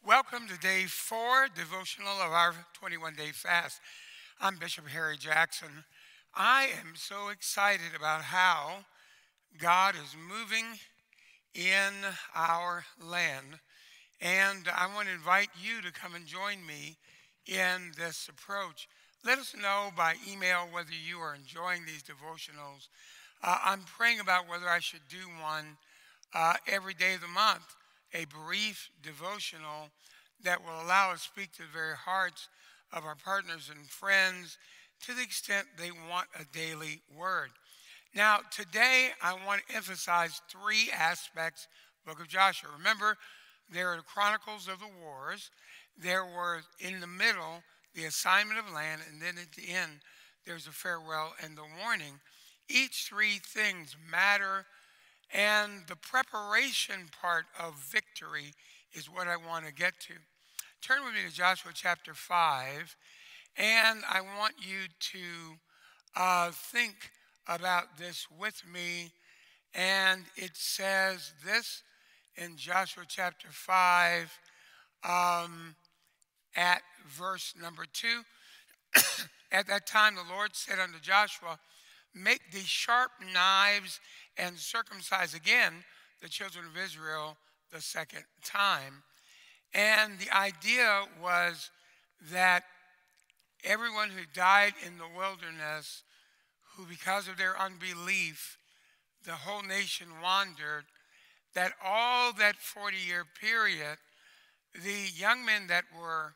Welcome to day 4 devotional of our 21-day fast. I'm Bishop Harry Jackson. I am so excited about how God is moving in our land. And I want to invite you to come and join me in this approach. Let us know by email whether you are enjoying these devotionals. I'm praying about whether I should do one every day of the month, a brief devotional that will allow us to speak to the very hearts of our partners and friends to the extent they want a daily word. Now, today I want to emphasize 3 aspects of the book of Joshua. Remember, there are the chronicles of the wars. There were, in the middle, the assignment of land, and then at the end, there's a farewell and the warning. Each 3 things matter, and the preparation part of victory is what I want to get to. Turn with me to Joshua chapter 5, and I want you to think about this with me. And it says this in Joshua chapter 5 at verse number 2. At that time the Lord said unto Joshua, make these sharp knives and circumcise again the children of Israel the second time. And the idea was that everyone who died in the wilderness, who because of their unbelief, the whole nation wandered, that all that 40-year period, the young men that were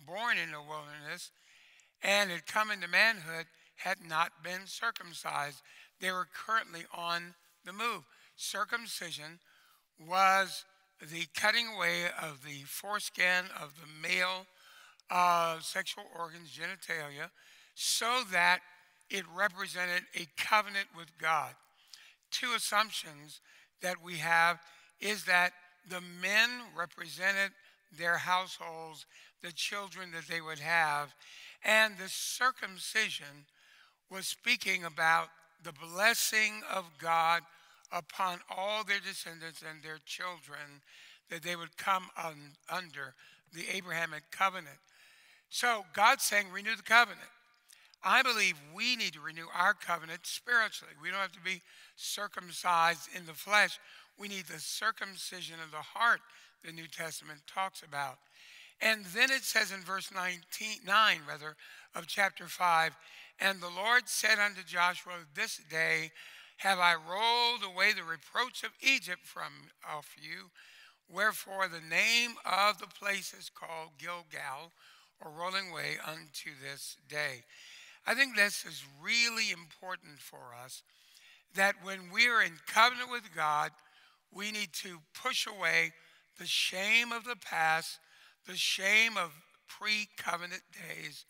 born in the wilderness and had come into manhood had not been circumcised. They were currently on the move. Circumcision was the cutting away of the foreskin of the male sexual organs, genitalia, so that it represented a covenant with God. 2 assumptions that we have is that the men represented their households, the children that they would have, and the circumcision was speaking about the blessing of God upon all their descendants and their children, that they would come under the Abrahamic covenant. So God's saying, renew the covenant. I believe we need to renew our covenant spiritually. We don't have to be circumcised in the flesh. We need the circumcision of the heart the New Testament talks about. And then it says in verse 9 of chapter 5, and the Lord said unto Joshua, this day have I rolled away the reproach of Egypt from off you. Wherefore the name of the place is called Gilgal, or rolling away unto this day. I think this is really important for us, that when we are in covenant with God, we need to push away the shame of the past, the shame of pre-covenant days,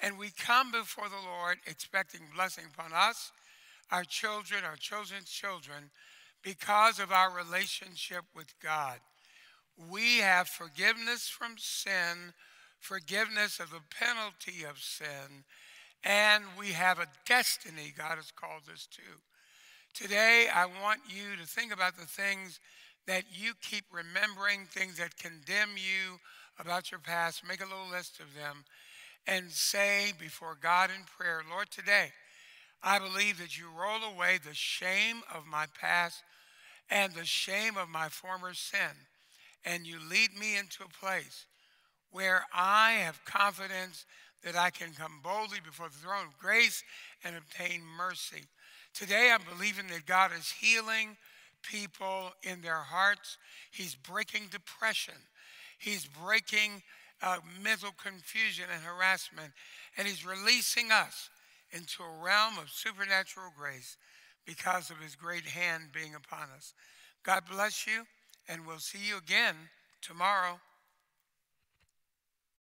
and we come before the Lord expecting blessing upon us, our children, our children's children, because of our relationship with God. We have forgiveness from sin, forgiveness of the penalty of sin, and we have a destiny God has called us to. Today, I want you to think about the things that you keep remembering, things that condemn you about your past. Make a little list of them and say before God in prayer, Lord, today, I believe that you roll away the shame of my past and the shame of my former sin, and you lead me into a place where I have confidence that I can come boldly before the throne of grace and obtain mercy. Today, I'm believing that God is healing people in their hearts. He's breaking depression. He's breaking mental confusion and harassment. And he's releasing us into a realm of supernatural grace because of his great hand being upon us. God bless you, and we'll see you again tomorrow.